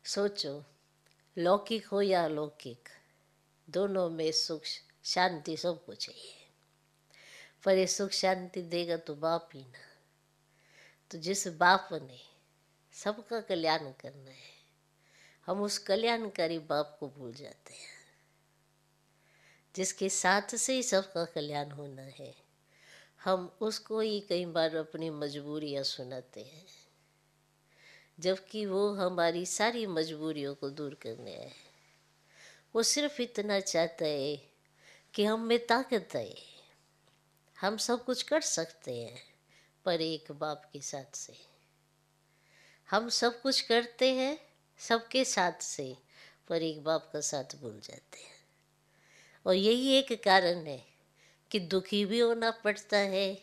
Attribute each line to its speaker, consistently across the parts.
Speaker 1: सोचो, लौकिक हो या अलौकिक, दोनों में सुख शांति सबको चाहिए। पर ये सुख शांति देगा तो बाप ही ना। तो जिस बाप ने सबका कल्याण करना है, हम उस कल्याणकारी बाप को भूल जाते हैं, जिसके साथ से ही सबका कल्याण होना है। हम उसको ही कई बार अपनी मजबूरियां सुनाते हैं, जबकि वो हमारी सारी मजबूरियों को दूर करने आए। वो सिर्फ इतना चाहता है कि हम में ताकत आए, हम सब कुछ कर सकते हैं, पर एक बाप के साथ से। हम सब कुछ करते हैं सबके साथ से, पर एक बाप का साथ भूल जाते हैं। और यही एक कारण है कि दुखी भी होना पड़ता है।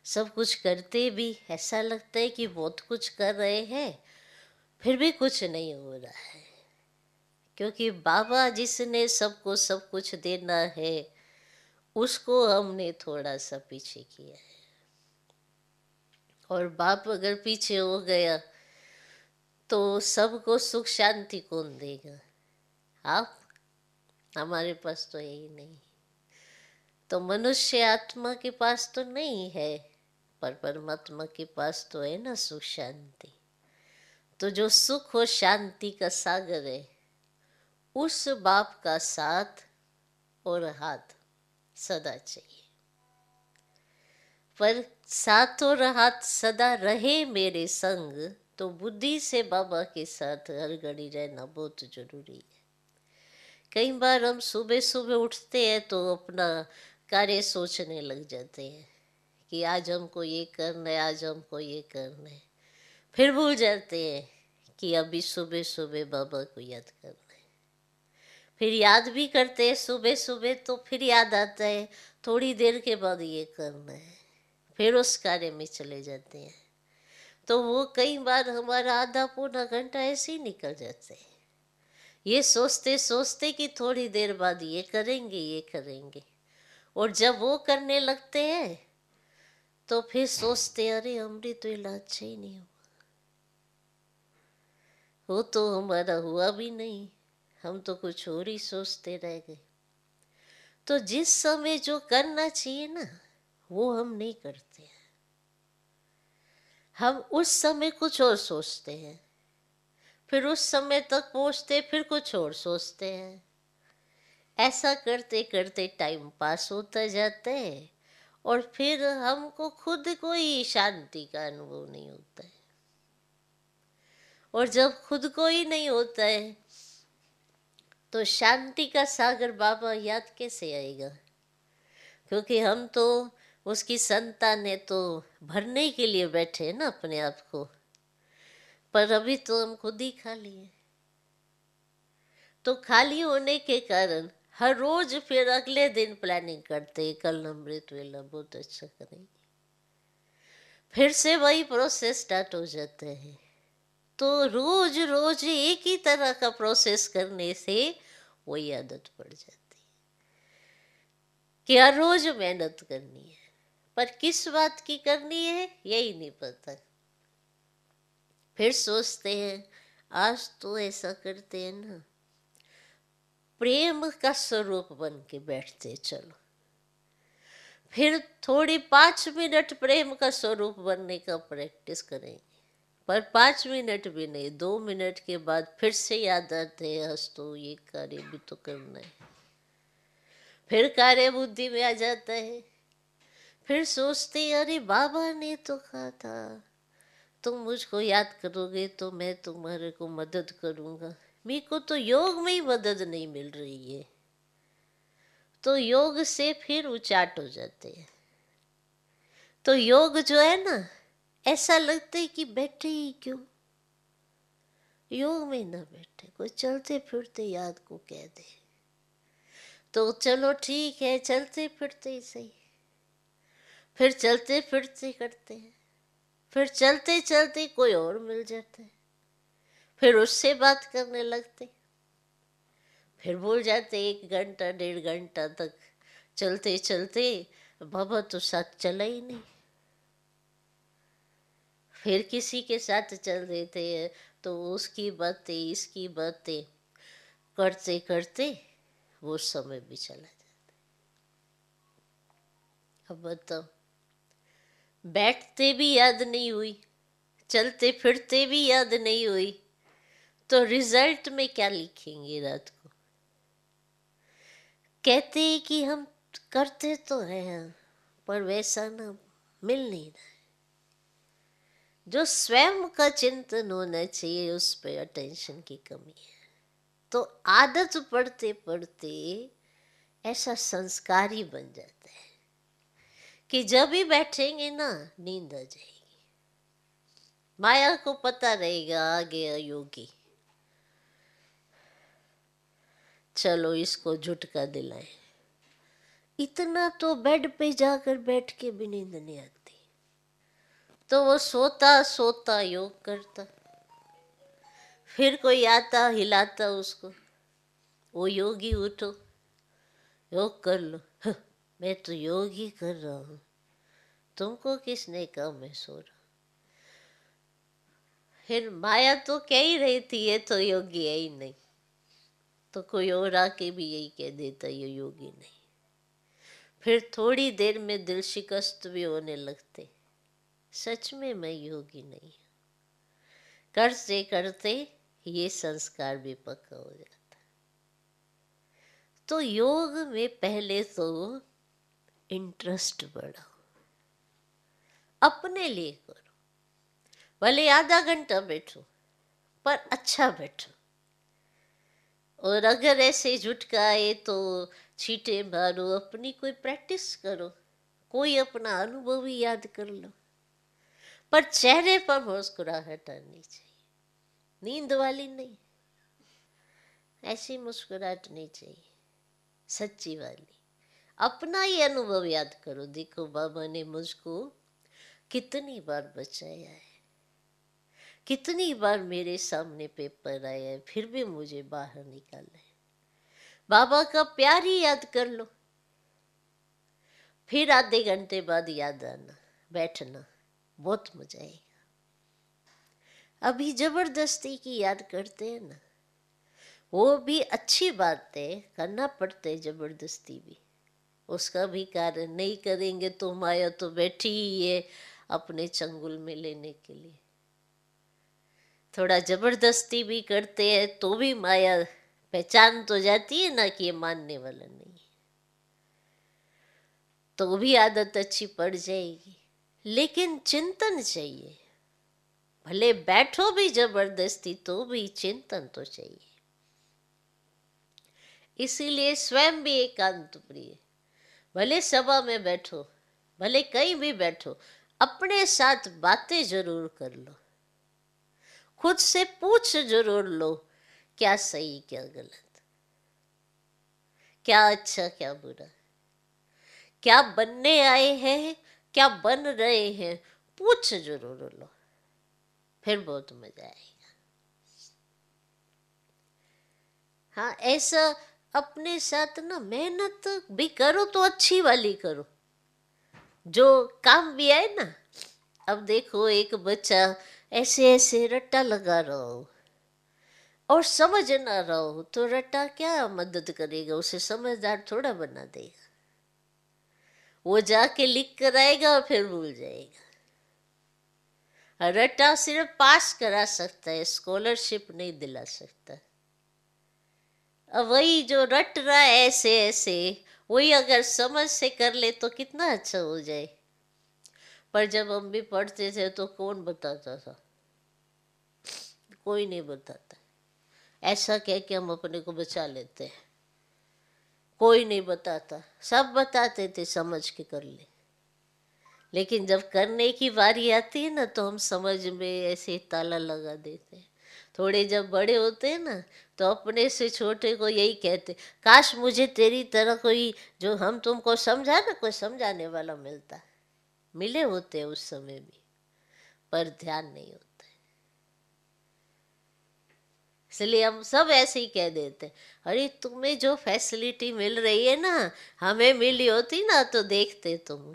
Speaker 1: सब कुछ करते भी ऐसा लगता है कि बहुत कुछ कर रहे हैं, फिर भी कुछ नहीं हो रहा है, क्योंकि बाबा जिसने सबको सब कुछ देना है, उसको हमने थोड़ा सा पीछे किया है। और बाप अगर पीछे हो गया तो सबको सुख शांति कौन देगा? आप? हमारे पास तो यही नहीं। तो मनुष्य आत्मा के पास तो नहीं है, पर परमात्मा के पास तो है ना सुख शांति। तो जो सुख और शांति का सागर है, उस बाप का साथ और हाथ सदा चाहिए। पर साथ और हाथ सदा रहे मेरे संग, तो बुद्धि से बाबा के साथ हर घड़ी रहना बहुत जरूरी है। कई बार हम सुबह सुबह उठते हैं तो अपना कार्य सोचने लग जाते हैं कि आज हमको ये करना है, आज हमको ये करना है। फिर भूल जाते हैं कि अभी सुबह सुबह बाबा को याद करना है। फिर याद भी करते हैं सुबह सुबह, तो फिर याद आता है थोड़ी देर के बाद ये करना है, फिर उस कार्य में चले जाते हैं। तो वो कई बार हमारा आधा पौना घंटा ऐसे ही निकल जाते हैं, ये सोचते सोचते कि थोड़ी देर बाद ये करेंगे ये करेंगे। और जब वो करने लगते हैं तो फिर सोचते अरे हमने तो इलाज अच्छा ही नहीं हुआ, वो तो हमारा हुआ भी नहीं, हम तो कुछ और ही सोचते रह गए। तो जिस समय जो करना चाहिए ना, वो हम नहीं करते हैं। हम उस समय कुछ और सोचते हैं, फिर उस समय तक पहुंचते फिर कुछ और सोचते हैं। ऐसा करते करते टाइम पास होता जाता है, और फिर हमको खुद को ही शांति का अनुभव नहीं होता है। और जब खुद को ही नहीं होता है तो शांति का सागर बाबा याद कैसे आएगा? क्योंकि हम तो उसकी संतान है, तो भरने के लिए बैठे हैं ना अपने आप को, पर अभी तो हम खुद ही खाली हैं। तो खाली होने के कारण हर रोज फिर अगले दिन प्लानिंग करते हैं, कल अमृत वेला बहुत अच्छा करेंगे। फिर से वही प्रोसेस स्टार्ट हो जाता है। तो रोज रोज एक ही तरह का प्रोसेस करने से वही आदत पड़ जाती है कि हर रोज मेहनत करनी है, पर किस बात की करनी है यही नहीं पता। फिर सोचते हैं आज तो ऐसा करते हैं ना, प्रेम का स्वरूप बन के बैठते चलो। फिर थोड़ी 5 मिनट प्रेम का स्वरूप बनने का प्रैक्टिस करेंगे, पर 5 मिनट भी नहीं, 2 मिनट के बाद फिर से याद आते हैं आज तो ये कार्य भी तो करना है। फिर कार्य बुद्धि में आ जाता है। फिर सोचते हैं अरे बाबा ने तो कहा था तुम मुझको याद करोगे तो मैं तुम्हारे को मदद करूंगा। मेरे को तो योग में ही मदद नहीं मिल रही है। तो योग से फिर उचाट हो जाते हैं। तो योग जो है ना, ऐसा लगता है कि बैठे ही क्यों, योग में ना बैठे, कोई चलते फिरते याद को कह दे तो चलो ठीक है, चलते फिरते ही सही। फिर चलते फिरते करते हैं, फिर चलते चलते कोई और मिल जाता है, फिर उससे बात करने लगते, फिर भूल जाते 1 घंटा 1.5 घंटा तक चलते चलते बाबा तो साथ चला ही नहीं। फिर किसी के साथ चल देते हैं तो उसकी बातें इसकी बातें करते करते वो समय भी चला जाता। अब बताओ, बैठते भी याद नहीं हुई, चलते फिरते भी याद नहीं हुई, तो रिजल्ट में क्या लिखेंगे रात को? कहते हैं कि हम करते तो हैं पर वैसा ना मिल नहीं रहा है। जो स्वयं का चिंतन होना चाहिए उस पर अटेंशन की कमी है। तो आदत पड़ते पड़ते ऐसा संस्कार ही बन जाता है कि जब भी बैठेंगे ना नींद आ जाएगी। माया को पता रहेगा आ गया योगी, चलो इसको झुटका दिलाएं। इतना तो बेड पे जाकर बैठ के भी नींद नहीं आती, तो वो सोता सोता योग करता। फिर कोई आता हिलाता उसको, वो योगी उठो योग कर लो। मैं तो योग ही कर रहा हूँ, तुमको किसने कहा मैं सो रहा हूँ? फिर माया तो कह ही रही थी ये तो योगी है ही नहीं, तो कोई और आके भी यही कह देता ये योगी नहीं। फिर थोड़ी देर में दिल शिकस्त भी होने लगते, सच में मैं योगी नहीं हूँ। करते करते ये संस्कार भी पक्का हो जाता। तो योग में पहले तो इंटरेस्ट बढ़ाओ, अपने लिए करो, भले आधा घंटा बैठो पर अच्छा बैठो। और अगर ऐसे झुटकाए तो छींटे मारो, अपनी कोई प्रैक्टिस करो, कोई अपना अनुभव ही याद कर लो, पर चेहरे पर मुस्कुराहट आनी चाहिए, नींद वाली नहीं, ऐसी मुस्कुराहट नहीं चाहिए, सच्ची वाली। अपना ही अनुभव याद करो, देखो बाबा ने मुझको कितनी बार बचाया है, कितनी बार मेरे सामने पेपर आया है, फिर भी मुझे बाहर निकाला है। बाबा का प्यार ही याद कर लो, फिर आधे घंटे बाद याद आना, बैठना, बहुत मजा आएगा। अभी जबरदस्ती की याद करते हैं ना, वो भी अच्छी बात है, करना पड़ता है जबरदस्ती भी, उसका भी कारण नहीं करेंगे तो माया तो बैठी ही है अपने चंगुल में लेने के लिए। थोड़ा जबरदस्ती भी करते हैं तो भी माया पहचान तो जाती है ना कि ये मानने वाला नहीं, तो भी आदत अच्छी पड़ जाएगी। लेकिन चिंतन चाहिए, भले बैठो भी जबरदस्ती तो भी चिंतन तो चाहिए। इसीलिए स्वयं भी एकांत प्रिय, भले सभा में बैठो, भले कहीं भी बैठो, अपने साथ बातें जरूर कर लो, खुद से पूछ जरूर लो क्या सही क्या गलत, क्या अच्छा क्या बुरा, क्या बनने आए हैं क्या बन रहे हैं, पूछ जरूर लो, फिर बहुत मजा आएगा। हाँ, ऐसा अपने साथ ना मेहनत भी करो तो अच्छी वाली करो, जो काम भी आए ना। अब देखो एक बच्चा ऐसे ऐसे रट्टा लगा रहा हो और समझ ना रहा हो, तो रट्टा क्या मदद करेगा, उसे समझदार थोड़ा बना देगा। वो जाके लिख कर आएगा और फिर भूल जाएगा। रट्टा सिर्फ पास करा सकता है, स्कॉलरशिप नहीं दिला सकता। अब वही जो रट रहा है ऐसे ऐसे, वही अगर समझ से कर ले तो कितना अच्छा हो जाए। पर जब हम भी पढ़ते थे तो कौन बताता था? कोई नहीं बताता। ऐसा कह के हम अपने को बचा लेते हैं, कोई नहीं बताता। सब बताते थे समझ के कर ले, लेकिन जब करने की बारी आती है ना तो हम समझ में ऐसे ताला लगा देते हैं। थोड़े जब बड़े होते हैं ना तो अपने से छोटे को यही कहते, काश मुझे तेरी तरह कोई जो हम तुमको समझा ना, कोई समझाने वाला मिलता। मिले होते हैं उस समय भी, पर ध्यान नहीं होता। इसलिए हम सब ऐसे ही कह देते, अरे तुम्हें जो फैसिलिटी मिल रही है ना, हमें मिली होती ना तो देखते तुम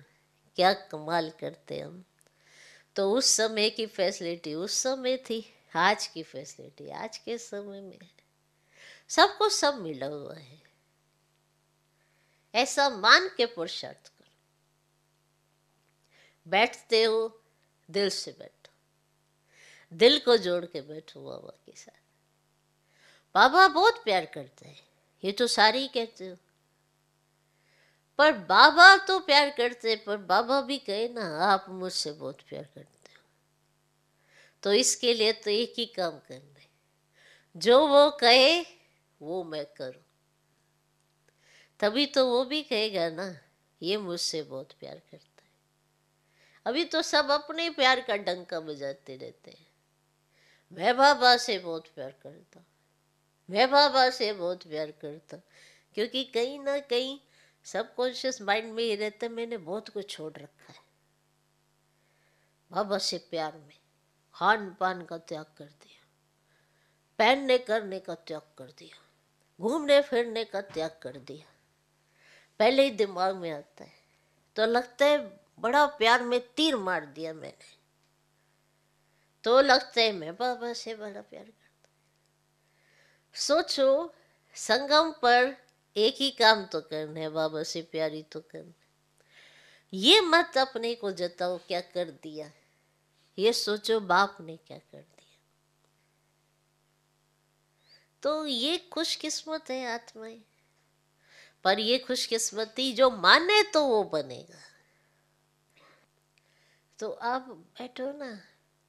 Speaker 1: क्या कमाल करते हम। तो उस समय की फैसिलिटी उस समय थी, आज की फैसिलिटी, आज के समय में सबको सब मिला हुआ है, ऐसा मान के पुरुषार्थ करो। बैठते हो दिल से बैठो, दिल को जोड़ के बैठो बाबा के साथ। बाबा बहुत प्यार करते हैं, ये तो सारे ही कहते हो, पर बाबा तो प्यार करते हैं, पर बाबा भी कहे ना आप मुझसे बहुत प्यार करते हो। तो इसके लिए तो एक ही काम करना है, जो वो कहे वो मैं करूं, तभी तो वो भी कहेगा ना ये मुझसे बहुत प्यार करता है। अभी तो सब अपने प्यार का डंका बजाते रहते हैं, मैं बाबा से बहुत प्यार करता, मैं बाबा से बहुत प्यार करता, क्योंकि कहीं ना कहीं सबकॉन्शियस माइंड में ही रहता है मैंने बहुत कुछ छोड़ रखा है बाबा से प्यार में। खान पान का त्याग कर दिया, पहनने करने का त्याग कर दिया, घूमने फिरने का त्याग कर दिया, पहले ही दिमाग में आता है तो लगता है बड़ा प्यार में तीर मार दिया मैंने, तो लगता है मैं बाबा से बड़ा प्यार करता। सोचो संगम पर एक ही काम तो करना है, बाबा से प्यारी तो करना। ये मत अपने को जताओ क्या कर दिया, ये सोचो बाप ने क्या कर दिया। तो ये खुशकिस्मत है आत्माएं, पर ये खुशकिस्मती जो माने तो वो बनेगा। तो आप बैठो ना,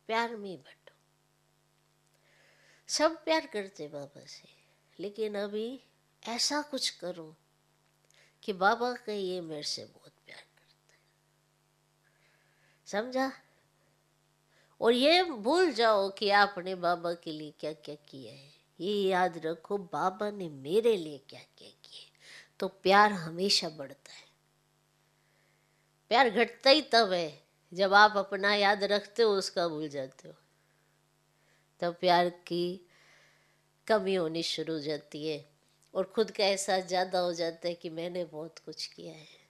Speaker 1: प्यार में बैठो। सब प्यार करते बाबा से, लेकिन अभी ऐसा कुछ करो कि बाबा का ये मेरे से बहुत प्यार करता है, समझा। और ये भूल जाओ कि आपने बाबा के लिए क्या क्या किया है, ये याद रखो बाबा ने मेरे लिए क्या क्या किया। तो प्यार हमेशा बढ़ता है। प्यार घटता ही तब है जब आप अपना याद रखते हो उसका भूल जाते हो, तब प्यार की कमी होनी शुरू हो जाती है और खुद का एहसास ज़्यादा हो जाता है कि मैंने बहुत कुछ किया है।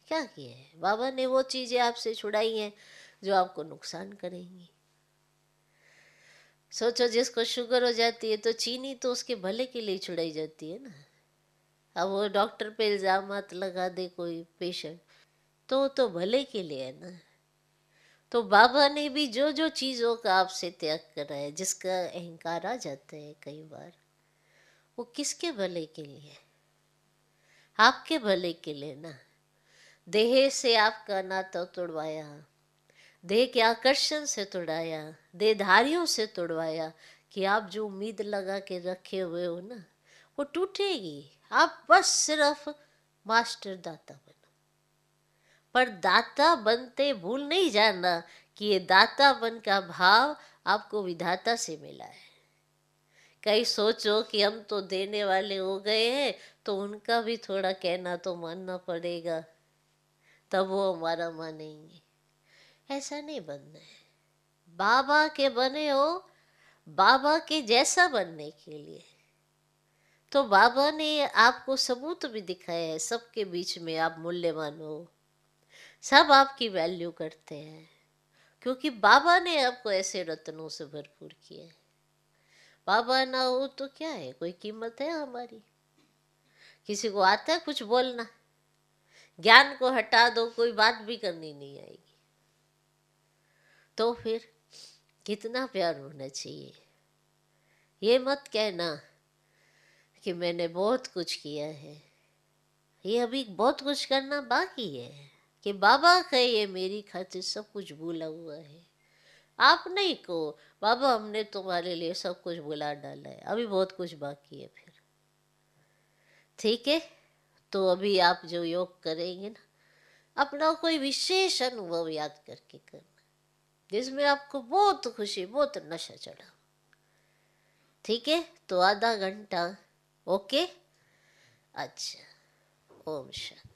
Speaker 1: क्या किया है? बाबा ने वो चीज़ें आपसे छुड़ाई हैं जो आपको नुकसान करेंगी। सोचो जिसको शुगर हो जाती है तो चीनी तो उसके भले के लिए छुड़ाई जाती है ना। अब वो डॉक्टर पे इल्ज़ाम मत लगा दे कोई पेशेंट, तो भले के लिए है ना। तो बाबा ने भी जो जो चीज़ों का आपसे त्याग करा है, जिसका अहंकार आ जाता है कई बार, वो किसके भले के लिए? आपके भले के लिए ना। देह से आपका नाता तोड़वाया, देह के आकर्षण से तोड़ाया, देहधारियों से तोड़वाया, कि आप जो उम्मीद लगा के रखे हुए हो ना वो टूटेगी। आप बस सिर्फ मास्टर दाता बनो, पर दाता बनते भूल नहीं जाना कि ये दातापन का भाव आपको विधाता से मिला है। कहीं सोचो कि हम तो देने वाले हो गए हैं तो उनका भी थोड़ा कहना तो मानना पड़ेगा, तब वो हमारा मानेंगे। ऐसा नहीं बनना है। बाबा के बने हो बाबा के जैसा बनने के लिए। तो बाबा ने आपको सबूत भी दिखाया है, सबके बीच में आप मूल्यवान हो, सब आपकी वैल्यू करते हैं, क्योंकि बाबा ने आपको ऐसे रत्नों से भरपूर किया है। बाबा ना हो तो क्या है, कोई कीमत है हमारी? किसी को आता है कुछ बोलना? ज्ञान को हटा दो, कोई बात भी करनी नहीं आएगी। तो फिर कितना प्यार होना चाहिए। ये मत कहना कि मैंने बहुत कुछ किया है, ये अभी बहुत कुछ करना बाकी है। कि बाबा का ये मेरी खातिर सब कुछ भूला हुआ है। आप नहीं कहो बाबा हमने तुम्हारे लिए सब कुछ भुला डाला है, अभी बहुत कुछ बाकी है। फिर ठीक है, तो अभी आप जो योग करेंगे ना, अपना कोई विशेष अनुभव याद करके करना, जिसमें आपको बहुत खुशी, बहुत नशा चढ़ा। ठीक है, तो आधा घंटा। ओके, अच्छा, ओम शांति।